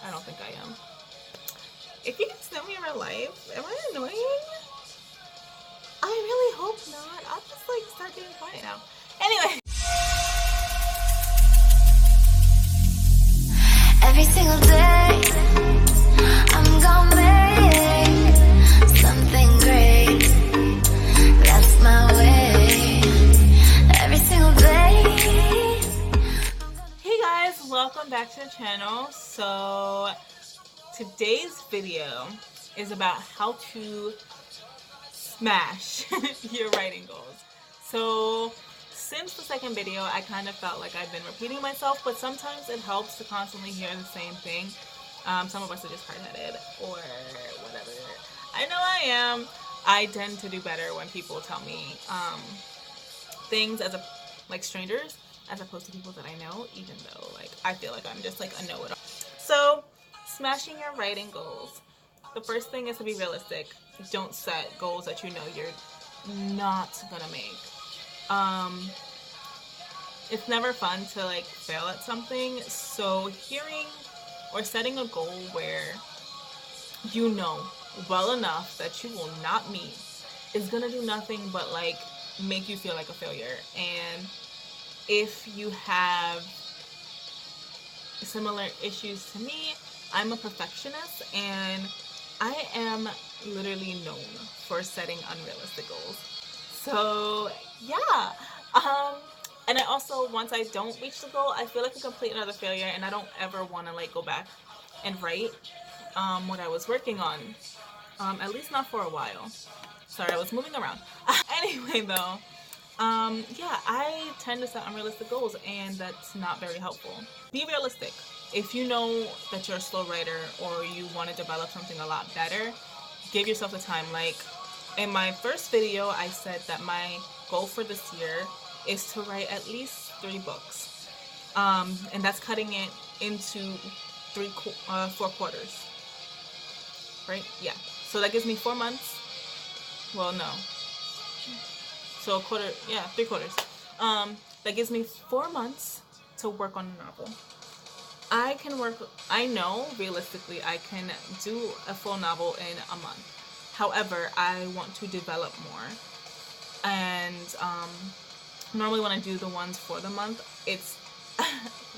I don't think I am. If you get to know me in real life, am I annoying? I really hope not. I'll just like start getting quiet now. Anyway. Every single day, I'm gonna make something great. That's my way. Every single day. Hey guys, welcome back to the channel. So today's video is about how to smash your writing goals. So since the second video, I kind of felt like I've been repeating myself, but sometimes it helps to constantly hear the same thing. Some of us are just hard-headed or whatever. I know I am. I tend to do better when people tell me things as like strangers, as opposed to people that I know, even though like I feel like I'm just like a know-it-all. So smashing your writing goals. The first thing is to be realistic. Don't set goals that you know you're not gonna make. It's never fun to like fail at something, so hearing or setting a goal where you know well enough that you will not meet is gonna do nothing but like make you feel like a failure. And if you have similar issues to me, I'm a perfectionist and I am literally known for setting unrealistic goals. So yeah, and I also, once I don't reach the goal, I feel like a complete another failure, and I don't ever want to like go back and write what I was working on, at least not for a while. Sorry, I was moving around. Anyway though, yeah, I tend to set unrealistic goals, and that's not very helpful. Be realistic. If you know that you're a slow writer or you want to develop something a lot better, give yourself the time. Like in my first video, I said that my goal for this year is to write at least 3 books, and that's cutting it into 4 quarters, right? Yeah, so that gives me 4 months. Well, no, so a quarter, yeah, 3 quarters. That gives me 4 months to work on a novel. I know realistically I can do a full novel in a month. However, I want to develop more, and normally when I do the ones for the month, it's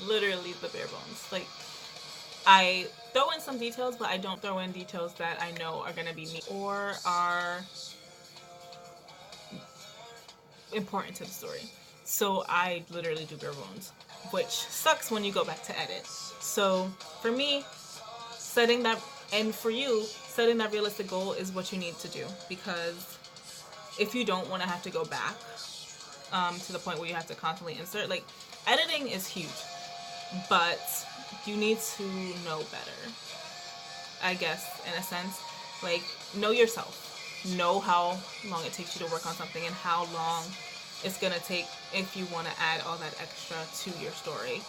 literally the bare bones. Like, I throw in some details, but I don't throw in details that I know are gonna be me or are important to the story. So I literally do bare bones, which sucks when you go back to edit. So for me, setting that, and for you, setting that realistic goal is what you need to do, because if you don't want to have to go back to the point where you have to constantly insert, like, editing is huge, but you need to know better, I guess, in a sense. Like, know yourself. Know how long it takes you to work on something and how long it's gonna take if you want to add all that extra to your story.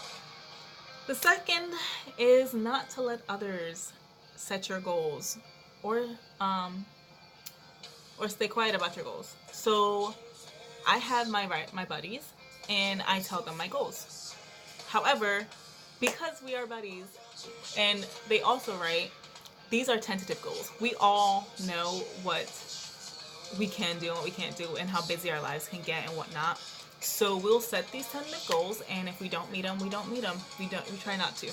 The second is not to let others set your goals or stay quiet about your goals. So I have my buddies and I tell them my goals. However, because we are buddies and they also write, these are tentative goals. We all know what we can do and what we can't do and how busy our lives can get and whatnot. So we'll set these tentative goals, and if we don't meet them, we don't meet them. We try not to.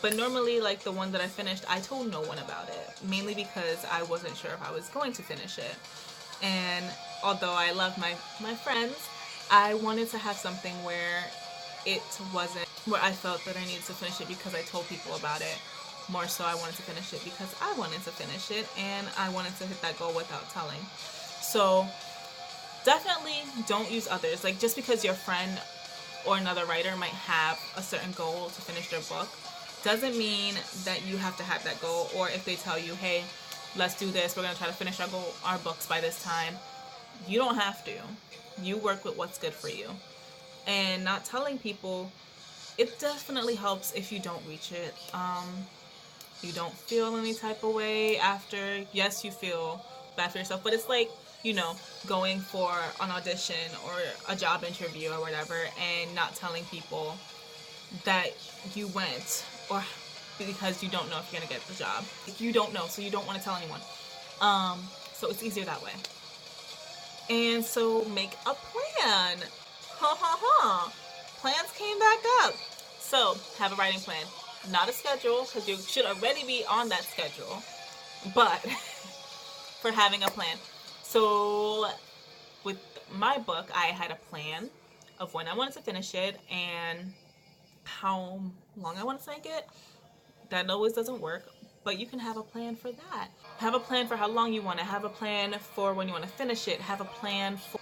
But normally, like the one that I finished, I told no one about it, mainly because I wasn't sure if I was going to finish it. And although I love my friends, I wanted to have something where it wasn't where I felt that I needed to finish it because I told people about it. More so, I wanted to finish it because I wanted to finish it, and I wanted to hit that goal without telling. So definitely don't use others. Like, just because your friend or another writer might have a certain goal to finish their book doesn't mean that you have to have that goal. Or if they tell you, hey, let's do this, we're going to try to finish our books by this time, you don't have to. You work with what's good for you. And not telling people, it definitely helps if you don't reach it. You don't feel any type of way after. Yes, you feel bad for yourself, but it's like, you know, going for an audition or a job interview or whatever and not telling people that you went, or because you don't know if you're gonna get the job. You don't know, so you don't want to tell anyone. So it's easier that way. And so make a plan. Ha ha ha. Plans came back up. So have a writing plan. Not a schedule, because you should already be on that schedule, but for having a plan. So with my book, I had a plan of when I wanted to finish it and how long I wanted to make it. That always doesn't work, but you can have a plan for that. Have a plan for how long you want to, have a plan for when you want to finish it, have a plan for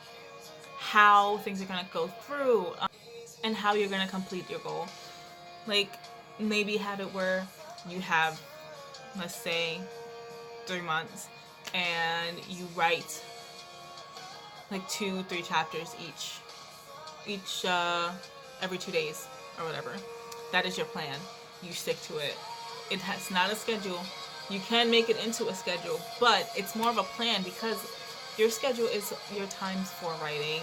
how things are going to go through, and how you're going to complete your goal. Like, maybe have it where you have, let's say, 3 months, and you write like 2-3 chapters each every 2 days or whatever. That is your plan. You stick to it. It's not a schedule. You can make it into a schedule, but it's more of a plan, because your schedule is your times for writing,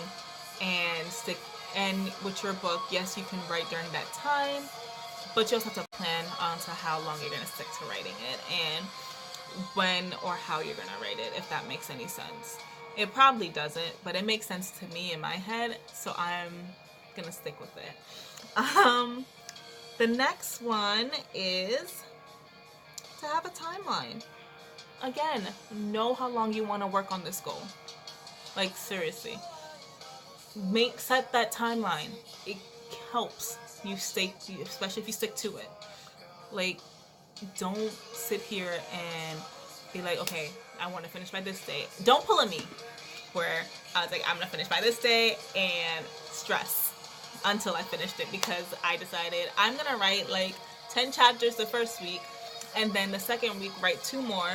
and with your book, yes, you can write during that time, but you also have to plan onto how long you're going to stick to writing it, and when or how you're going to write it, if that makes any sense. It probably doesn't, but it makes sense to me in my head, so I'm going to stick with it. The next one is to have a timeline. Again, know how long you want to work on this goal. Like, seriously. Set that timeline. It helps you especially if you stick to it. Like, don't sit here and be like, okay, I want to finish by this day. Don't pull a me where I was like, I'm gonna finish by this day, and stress until I finished it, because I decided I'm gonna write like 10 chapters the first week, and then the second week write 2 more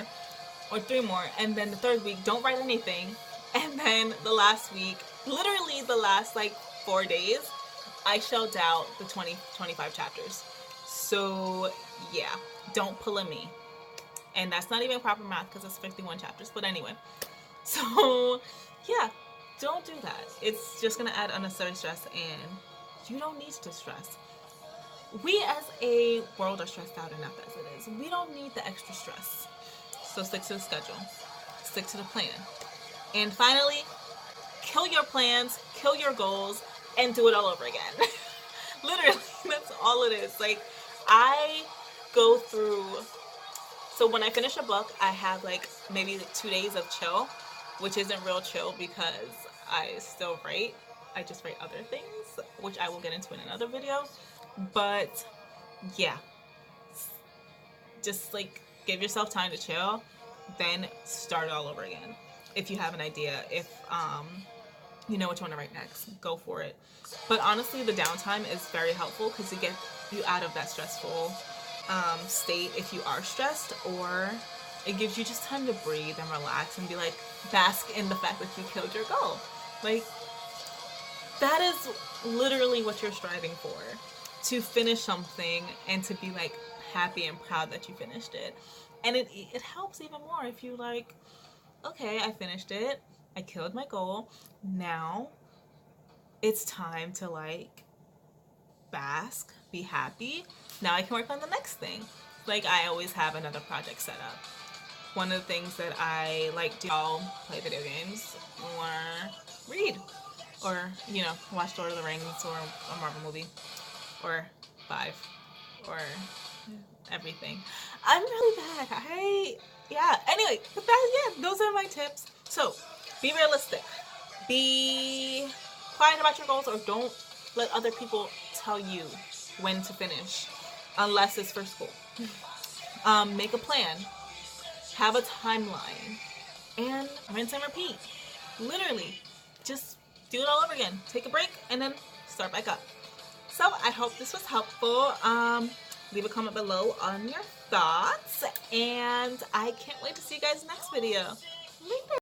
or 3 more, and then the third week don't write anything, and then the last week, literally the last like 4 days, I shelled out the 25 chapters. So yeah, don't pull a me. And that's not even proper math, because it's 51 chapters, but anyway. So yeah, don't do that. It's just gonna add unnecessary stress, and you don't need to stress. We as a world are stressed out enough as it is. We don't need the extra stress. So stick to the schedule, stick to the plan. And finally, kill your plans, kill your goals, and do it all over again. Literally, that's all it is. Like, I go through, so when I finish a book, I have like maybe 2 days of chill, which isn't real chill because I still write. I just write other things, which I will get into in another video. But yeah, just like give yourself time to chill, then start all over again. If you have an idea, if you know what you want to write next, go for it. But honestly, the downtime is very helpful because it gets you out of that stressful state if you are stressed, or it gives you just time to breathe and relax and be like, bask in the fact that you killed your goal. Like, that is literally what you're striving for, to finish something and to be like happy and proud that you finished it. And it helps even more if you like, okay, I finished it, I killed my goal, now it's time to like bask, be happy, now I can work on the next thing. Like, I always have another project set up. One of the things that I like to do, I'll play video games or read, or, you know, watch Lord of the Rings or a Marvel movie, or 5, or everything. I'm really bad. Anyway, but those are my tips. So, be realistic. Be quiet about your goals, or don't let other people tell you when to finish, unless it's for school. Make a plan. Have a timeline. And rinse and repeat. Literally, just do it all over again. Take a break, and then start back up. So, I hope this was helpful. Leave a comment below on your thoughts, and I can't wait to see you guys next video. Later!